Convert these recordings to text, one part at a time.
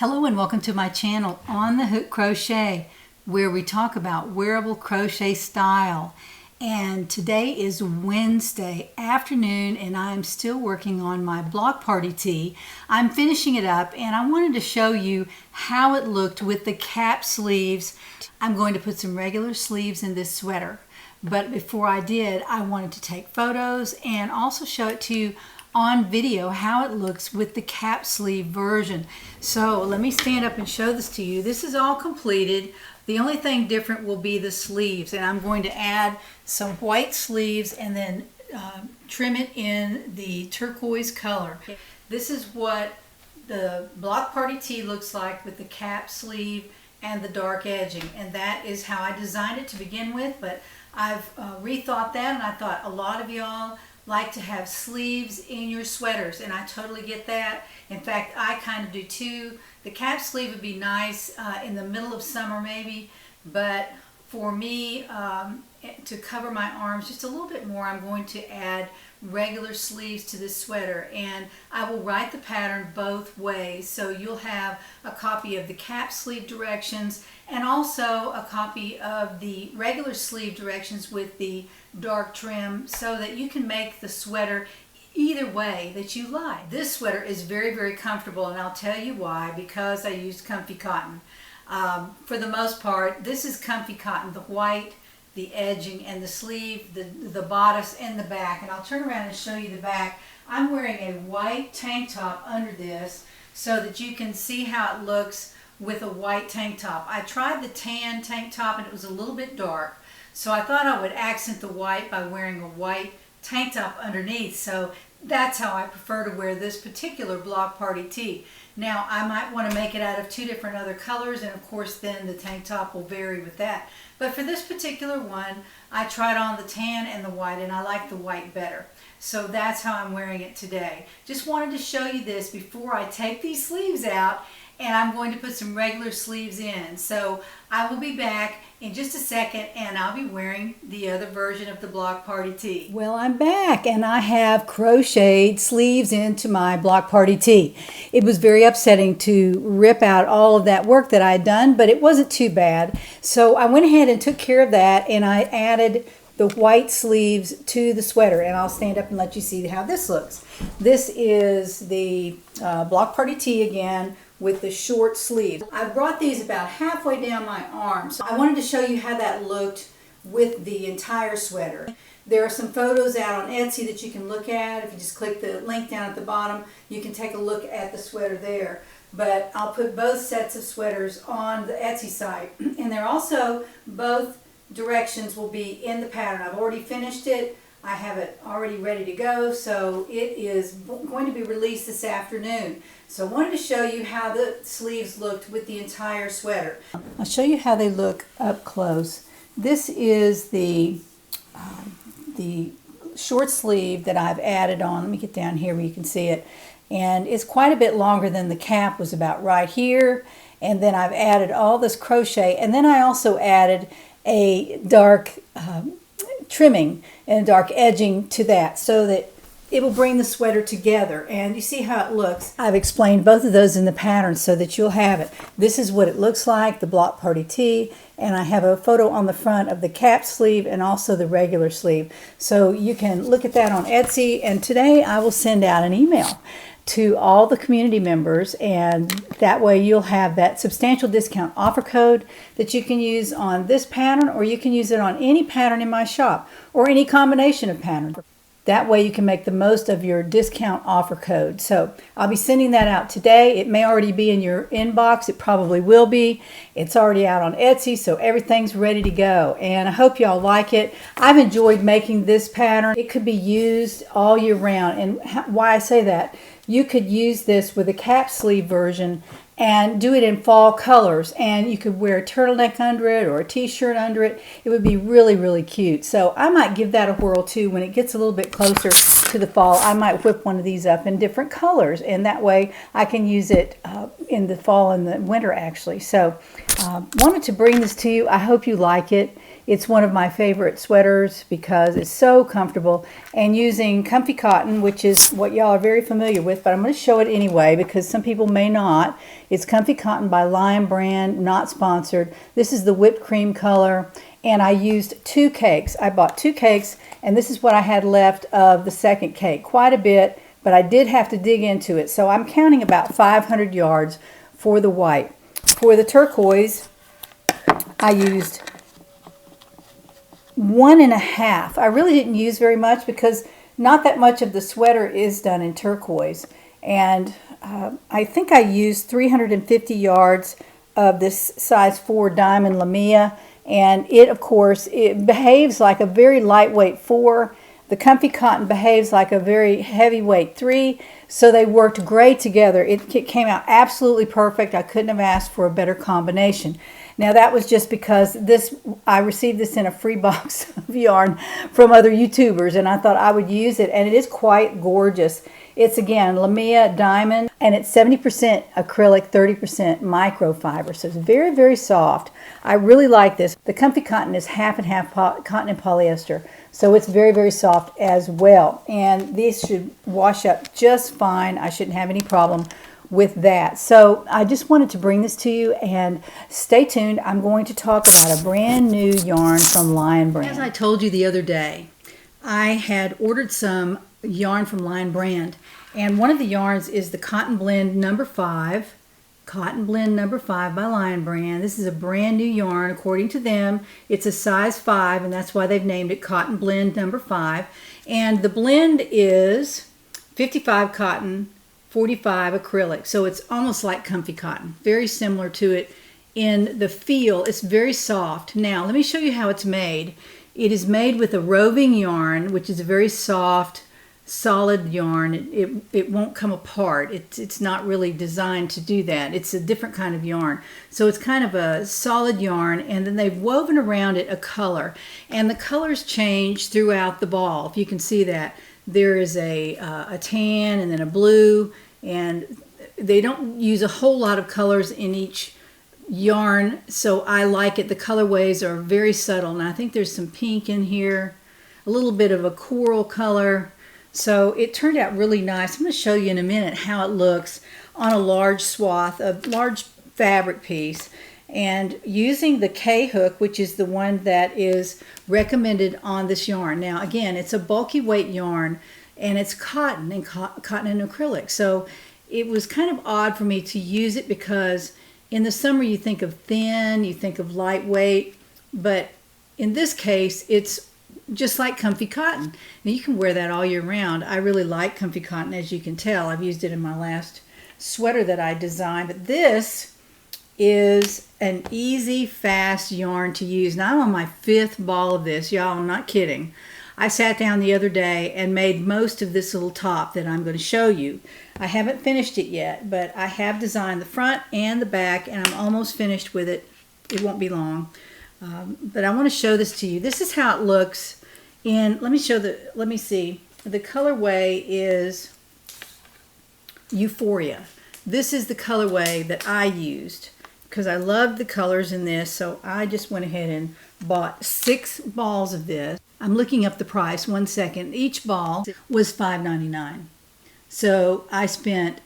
Hello and welcome to my channel On the Hook Crochet, where we talk about wearable crochet style. And today is Wednesday afternoon and I'm still working on my block party tee. I'm finishing it up and I wanted to show you how it looked with the cap sleeves. I'm going to put some regular sleeves in this sweater. But before I did, I wanted to take photos and also show it to you on video how it looks with the cap sleeve version. So let me stand up and show this to you. This is all completed. The only thing different will be the sleeves, and I'm going to add some white sleeves and then trim it in the turquoise color. This is what the block party tee looks like with the cap sleeve and the dark edging, and that is how I designed it to begin with, but I've rethought that, and I thought a lot of y'all like to have sleeves in your sweaters, and I totally get that. In fact, I kind of do too. The cap sleeve would be nice in the middle of summer maybe, but for me to cover my arms just a little bit more, I'm going to add regular sleeves to this sweater, and I will write the pattern both ways, so you'll have a copy of the cap sleeve directions and also a copy of the regular sleeve directions with the dark trim, so that you can make the sweater either way that you like. This sweater is very, very comfortable, and I'll tell you why, because I used comfy cotton. For the most part, this is comfy cotton, the white, the edging, and the sleeve, the bodice, and the back. And I'll turn around and show you the back. I'm wearing a white tank top under this so that you can see how it looks with a white tank top. I tried the tan tank top and it was a little bit dark, so I thought I would accent the white by wearing a white tank top underneath. So that's how I prefer to wear this particular block party tee. Now I might want to make it out of two different other colors, and of course then the tank top will vary with that. But for this particular one, I tried on the tan and the white, and I like the white better. So that's how I'm wearing it today. Just wanted to show you this before I take these sleeves out, and I'm going to put some regular sleeves in. So I will be back in just a second, and I'll be wearing the other version of the block party tee. Well, I'm back, and I have crocheted sleeves into my block party tee. It was very upsetting to rip out all of that work that I had done, but it wasn't too bad. So I went ahead and took care of that, and I added the white sleeves to the sweater, and I'll stand up and let you see how this looks. This is the block party tee again, with the short sleeves. I brought these about halfway down my arm, so I wanted to show you how that looked with the entire sweater. There are some photos out on Etsy that you can look at. If you just click the link down at the bottom, you can take a look at the sweater there. But I'll put both sets of sweaters on the Etsy site, and they're also, both directions will be in the pattern. I've already finished it. I have it already ready to go, so it is going to be released this afternoon. So I wanted to show you how the sleeves looked with the entire sweater. I'll show you how they look up close. This is the short sleeve that I've added on. Let me get down here where you can see it. And it's quite a bit longer than the cap was, about right here. And then I've added all this crochet, and then I also added a dark trimming and dark edging to that, so that it will bring the sweater together. And you see how it looks. I've explained both of those in the pattern so that you'll have it. This is what it looks like, the block party tee, and I have a photo on the front of the cap sleeve and also the regular sleeve. So you can look at that on Etsy, and today I will send out an email to all the community members, and that way you'll have that substantial discount offer code that you can use on this pattern, or you can use it on any pattern in my shop or any combination of patterns. That way you can make the most of your discount offer code. So I'll be sending that out today. It may already be in your inbox. It probably will be. It's already out on Etsy, so everything's ready to go. And I hope y'all like it. I've enjoyed making this pattern. It could be used all year round. And why I say that, you could use this with a cap sleeve version and do it in fall colors, and you could wear a turtleneck under it or a t-shirt under it. It would be really, really cute. So I might give that a whirl too. When it gets a little bit closer to the fall, I might whip one of these up in different colors, and that way I can use it in the fall and the winter actually. So wanted to bring this to you. I hope you like it. It's one of my favorite sweaters because it's so comfortable, and using comfy cotton, which is what y'all are very familiar with, but I'm going to show it anyway because some people may not. It's comfy cotton by Lion Brand, not sponsored. This is the whipped cream color, and I used 2 cakes. I bought 2 cakes, and this is what I had left of the second cake. Quite a bit, but I did have to dig into it. So I'm counting about 500 yards for the white. For the turquoise, I used 1.5. I really didn't use very much because not that much of the sweater is done in turquoise. And I think I used 350 yards of this size 4 diamond lamia. And it, of course, it behaves like a very lightweight 4. The comfy cotton behaves like a very heavyweight 3. So they worked great together. It came out absolutely perfect. I couldn't have asked for a better combination. Now that was just because I received this in a free box of yarn from other YouTubers, and I thought I would use it, and it is quite gorgeous. It's, again, Lamia Diamond, and it's 70% acrylic, 30% microfiber, so it's very, very soft. I really like this. The comfy cotton is half and half cotton and polyester, so it's very, very soft as well. And these should wash up just fine. I shouldn't have any problem with that. So I just wanted to bring this to you, and stay tuned. I'm going to talk about a brand new yarn from Lion Brand. As I told you the other day, I had ordered some yarn from Lion Brand, and one of the yarns is the Cotton Blend number 5. Cotton Blend number 5 by Lion Brand. This is a brand new yarn. According to them, it's a size 5, and that's why they've named it Cotton Blend number 5. And the blend is 55 cotton, 45 acrylic. So it's almost like comfy cotton. Very similar to it in the feel. It's very soft. Now, let me show you how it's made. It is made with a roving yarn, which is a very soft, solid yarn. It won't come apart. It's not really designed to do that. It's a different kind of yarn. So it's kind of a solid yarn, and then they've woven around it a color. And the colors change throughout the ball, if you can see that. There is a tan and then a blue, and they don't use a whole lot of colors in each yarn, so I like it. The colorways are very subtle, and I think there's some pink in here, a little bit of a coral color. So it turned out really nice. I'm going to show you in a minute how it looks on a large swath, a large fabric piece. And using the K-hook, which is the one that is recommended on this yarn. Now, again, it's a bulky weight yarn, and it's cotton and cotton and acrylic. So it was kind of odd for me to use it because in the summer you think of thin, you think of lightweight, but in this case, it's just like comfy cotton. Now, you can wear that all year round. I really like comfy cotton, as you can tell. I've used it in my last sweater that I designed, but this is an easy, fast yarn to use. Now I'm on my 5th ball of this, y'all. I'm not kidding. I sat down the other day and made most of this little top that I'm going to show you. I haven't finished it yet, but I have designed the front and the back, and I'm almost finished with it. It won't be long, but I want to show this to you. This is how it looks in. Let me see. The colorway is Euphoria. This is the colorway that I used, because I loved the colors in this, so I just went ahead and bought 6 balls of this. I'm looking up the price, 1 second. Each ball was $5.99. So I spent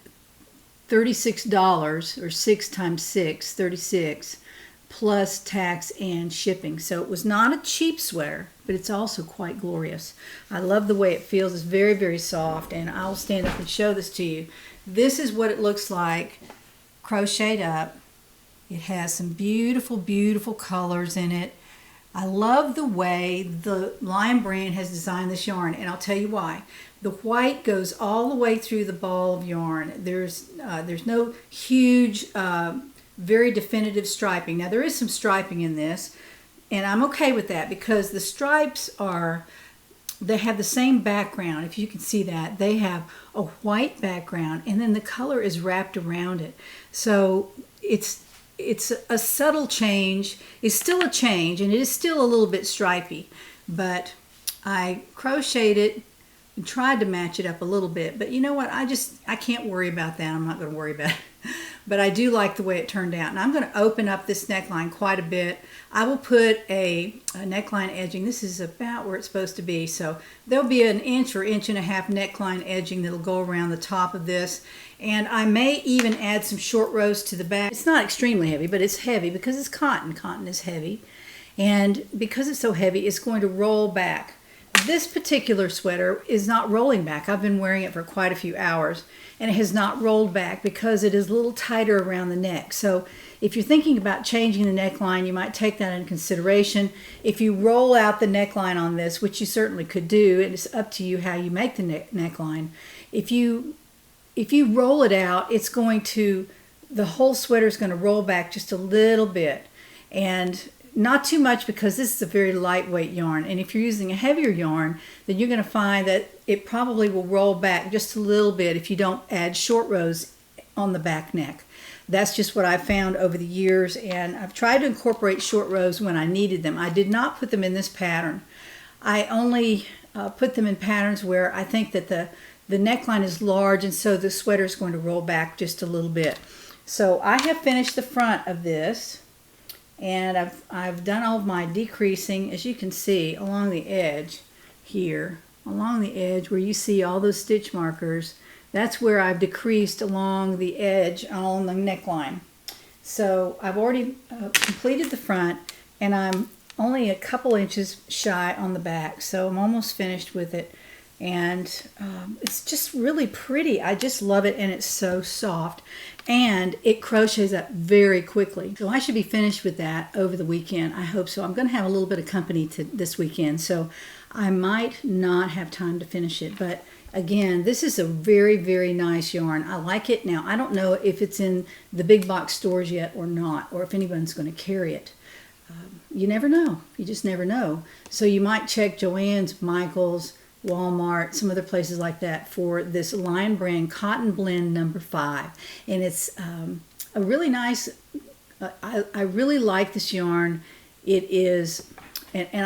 $36, or 6 times 6, 36, plus tax and shipping. So it was not a cheap sweater, but it's also quite glorious. I love the way it feels. It's very, very soft, and I'll stand up and show this to you. This is what it looks like crocheted up. It has some beautiful, beautiful colors in it. I love the way the Lion Brand has designed this yarn, and I'll tell you why. The white goes all the way through the ball of yarn. There's no huge, very definitive striping. Now, there is some striping in this, and I'm okay with that because the stripes they have the same background. If you can see that, they have a white background, and then the color is wrapped around it. So it's a subtle change. It's still a change, and it is still a little bit stripy, but I crocheted it and tried to match it up a little bit. But you know what? I can't worry about that. I'm not going to worry about it. but I do like the way it turned out. And I'm going to open up this neckline quite a bit. I will put a neckline edging. This is about where it's supposed to be. So there'll be an inch or inch and a half neckline edging that'll go around the top of this. And I may even add some short rows to the back. It's not extremely heavy, but it's heavy because it's cotton. Cotton is heavy. And because it's so heavy, it's going to roll back. This particular sweater is not rolling back. I've been wearing it for quite a few hours, and it has not rolled back because it is a little tighter around the neck. So if you're thinking about changing the neckline, you might take that into consideration. If you roll out the neckline on this, which you certainly could do, it's up to you how you make the neckline. If you roll it out, it's going to, the whole sweater is going to roll back just a little bit. And not too much, because this is a very lightweight yarn. And if you're using a heavier yarn, then you're going to find that it probably will roll back just a little bit if you don't add short rows on the back neck. That's just what I've found over the years, and I've tried to incorporate short rows when I needed them. I did not put them in this pattern. I only put them in patterns where I think that the neckline is large, and so the sweater is going to roll back just a little bit. So I have finished the front of this. And I've done all of my decreasing, as you can see, along the edge here, along the edge where you see all those stitch markers. That's where I've decreased along the edge, along the neckline. So I've already completed the front, and I'm only a couple inches shy on the back. So I'm almost finished with it. And it's just really pretty. I just love it, and it's so soft, and it crochets up very quickly. So I should be finished with that over the weekend. I hope so. I'm going to have a little bit of company this weekend, so I might not have time to finish it. But again, this is a very, very nice yarn. I like it. Now, I don't know if it's in the big box stores yet or not, or if anyone's going to carry it. You never know. You just never know. So you might check Joann's, Michael's, Walmart, some other places like that for this Lion Brand Cotton Blend number 5. And it's a really nice, I really like this yarn. It is, and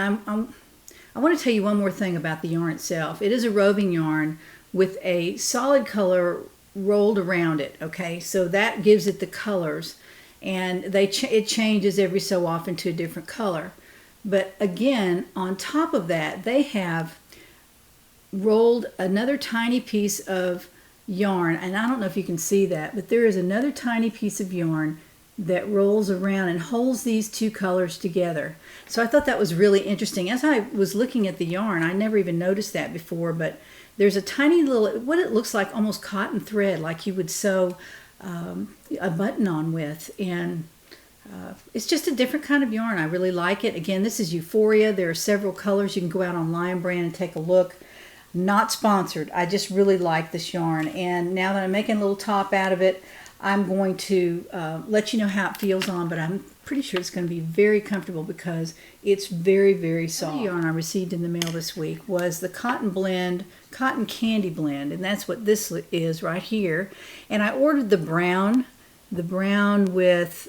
I want to tell you one more thing about the yarn itself. It is a roving yarn with a solid color rolled around it, okay? So that gives it the colors, and it changes every so often to a different color. But again, on top of that, they have rolled another tiny piece of yarn, and I don't know if you can see that, but there is another tiny piece of yarn that rolls around and holds these two colors together. So I thought that was really interesting. As I was looking at the yarn, I never even noticed that before, but there's a tiny little, what it looks like almost cotton thread, like you would sew a button on with, and it's just a different kind of yarn. I really like it. Again, this is Euphoria. There are several colors. You can go out on Lion Brand and take a look. Not sponsored. I just really like this yarn, and now that I'm making a little top out of it, I'm going to let you know how it feels on, but I'm pretty sure it's going to be very comfortable because it's very, very soft. The yarn I received in the mail this week was the Cotton Blend, Cotton Candy Blend, and that's what this is right here. And I ordered the brown with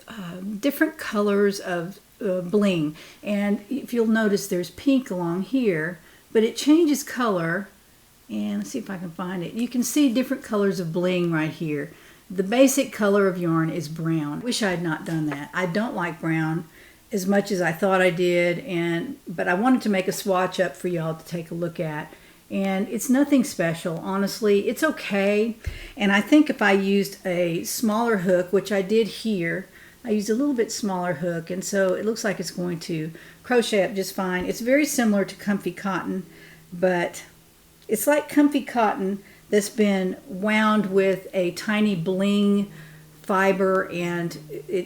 different colors of bling, and if you'll notice, there's pink along here, but it changes color. And let's see if I can find it. You can see different colors of bling right here. The basic color of yarn is brown. Wish I had not done that. I don't like brown as much as I thought I did, but I wanted to make a swatch up for y'all to take a look at. And it's nothing special, honestly. It's okay. And I think if I used a smaller hook, which I did here, I used a little bit smaller hook, and so it looks like it's going to crochet up just fine. It's very similar to Comfy Cotton, but it's like Comfy Cotton that's been wound with a tiny bling fiber, and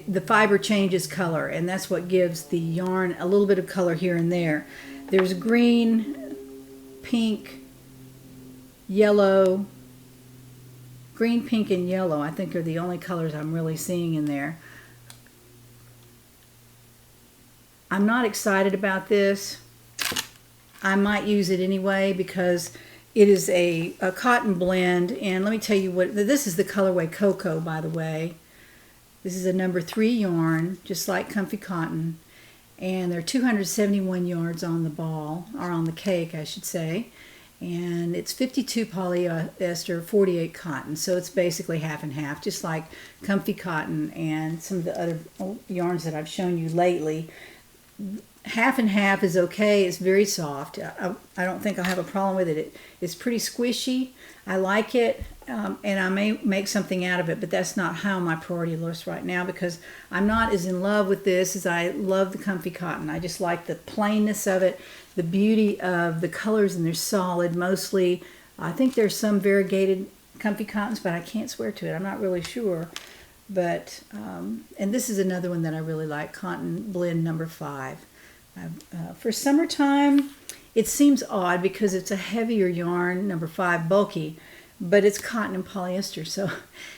the fiber changes color, and that's what gives the yarn a little bit of color here and there. There's green, pink, yellow. Green, pink, and yellow, I think, are the only colors I'm really seeing in there. I'm not excited about this. I might use it anyway because it is a cotton blend, and let me tell you what, this is the colorway Cocoa, by the way. This is a number 3 yarn, just like Comfy Cotton, and there are 271 yards on the ball, or on the cake, I should say. and it's 52 polyester, 48 cotton, so it's basically half and half, just like Comfy Cotton and some of the other yarns that I've shown you lately. Half and half is okay. It's very soft. I don't think I'll have a problem with it. It's pretty squishy. I like it, and I may make something out of it, but that's not how my priority looks right now, because I'm not as in love with this as I love the Comfy Cotton. I just like the plainness of it, the beauty of the colors, and they're solid mostly. I think there's some variegated Comfy Cottons, but I can't swear to it. I'm not really sure. But, and this is another one that I really like, Cotton Blend number 5. For summertime, it seems odd because it's a heavier yarn, number 5, bulky, but it's cotton and polyester, so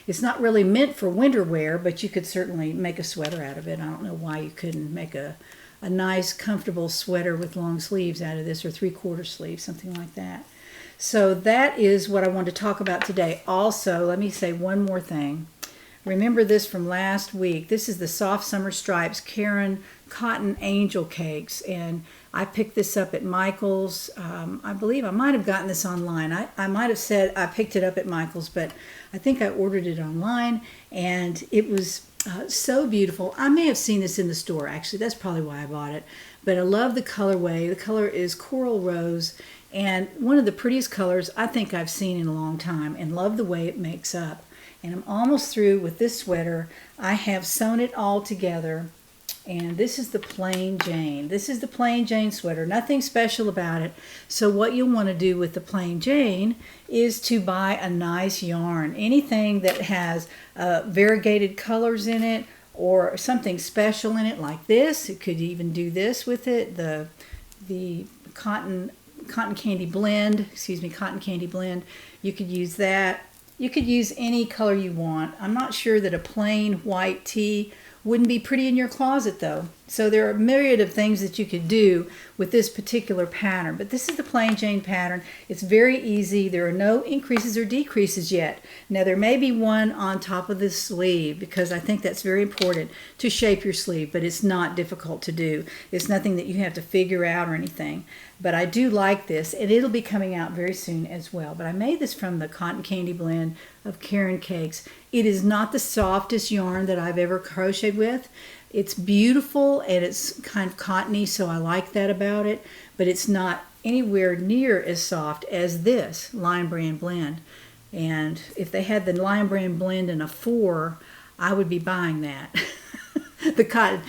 it's not really meant for winter wear, but you could certainly make a sweater out of it. I don't know why you couldn't make a nice, comfortable sweater with long sleeves out of this, or 3/4 sleeves, something like that. So that is what I want to talk about today. Also, let me say one more thing. Remember this from last week. This is the Soft Summer Stripes Caron Cotton Angel Cakes, and I picked this up at Michael's. I believe I might have gotten this online. I might have said I picked it up at Michael's, but I think I ordered it online, and it was so beautiful. I may have seen this in the store, actually. That's probably why I bought it. But I love the colorway. The color is Coral Rose, and one of the prettiest colors I think I've seen in a long time, and love the way it makes up. And I'm almost through with this sweater. I have sewn it all together, and this is the Plain Jane. This is the Plain Jane sweater. Nothing special about it. So what you'll want to do with the Plain Jane is to buy a nice yarn. Anything that has variegated colors in it, or something special in it like this. It could even do this with it. The cotton candy blend. Cotton candy blend. You could use that. You could use any color you want. I'm not sure that a plain white tee wouldn't be pretty in your closet though. So there are a myriad of things that you could do with this particular pattern. But this is the Plain Jane pattern. It's very easy. There are no increases or decreases yet. Now there may be one on top of the sleeve, because I think that's very important to shape your sleeve, but it's not difficult to do. It's nothing that you have to figure out or anything. But I do like this, and it'll be coming out very soon as well. But I made this from the Cotton Candy Blend of Caron Cakes. It is not the softest yarn that I've ever crocheted with. It's beautiful, and it's kind of cottony, so I like that about it. But it's not anywhere near as soft as this Lion Brand blend. And if they had the Lion Brand blend in a 4, I would be buying that. The cotton.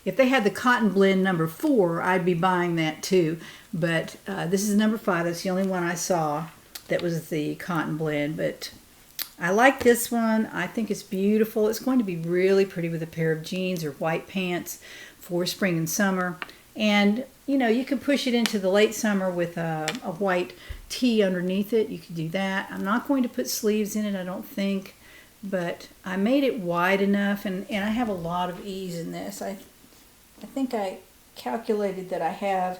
If they had the cotton blend number 4, I'd be buying that too. But this is number 5. That's the only one I saw that was the cotton blend. But I like this one. I think it's beautiful. It's going to be really pretty with a pair of jeans or white pants for spring and summer. And, you know, you can push it into the late summer with a white tee underneath it. You can do that. I'm not going to put sleeves in it, I don't think. But I made it wide enough, and I have a lot of ease in this. I think I calculated that I have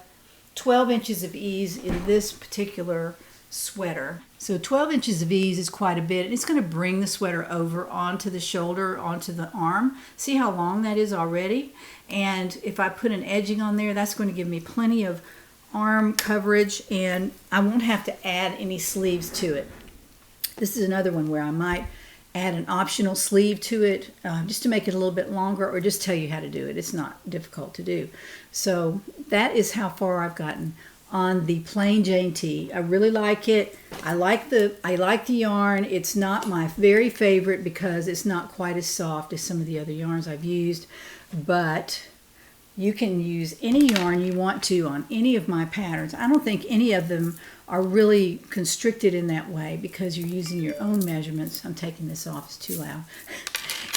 12 inches of ease in this particular sweater. So 12 inches of ease is quite a bit. And it's going to bring the sweater over onto the shoulder, onto the arm. See how long that is already? And if I put an edging on there, that's going to give me plenty of arm coverage, and I won't have to add any sleeves to it. This is another one where I might add an optional sleeve to it just to make it a little bit longer, or just tell you how to do it. It's not difficult to do. So that is how far I've gotten on the Plain Jane tee. I really like it. I like the yarn. It's not my very favorite because it's not quite as soft as some of the other yarns I've used, but you can use any yarn you want to on any of my patterns. I don't think any of them are really constricted in that way because you're using your own measurements. I'm taking this off, it's too loud.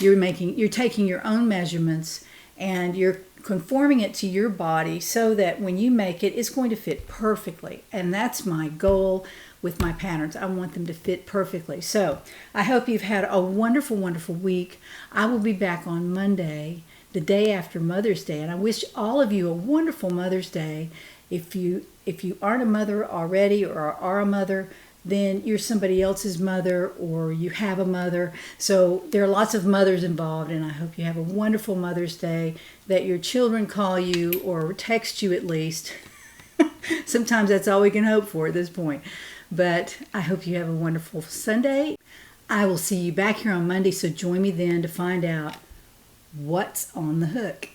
You're taking your own measurements and you're conforming it to your body so that when you make it, it's going to fit perfectly. And that's my goal with my patterns. I want them to fit perfectly. So I hope you've had a wonderful, wonderful week. I will be back on Monday, the day after Mother's Day, and I wish all of you a wonderful Mother's Day. If you aren't a mother already or are a mother, then you're somebody else's mother or you have a mother. So there are lots of mothers involved, and I hope you have a wonderful Mother's Day, that your children call you or text you at least Sometimes that's all we can hope for at this point. But I hope you have a wonderful Sunday. I will see you back here on Monday, so join me then to find out what's on the hook.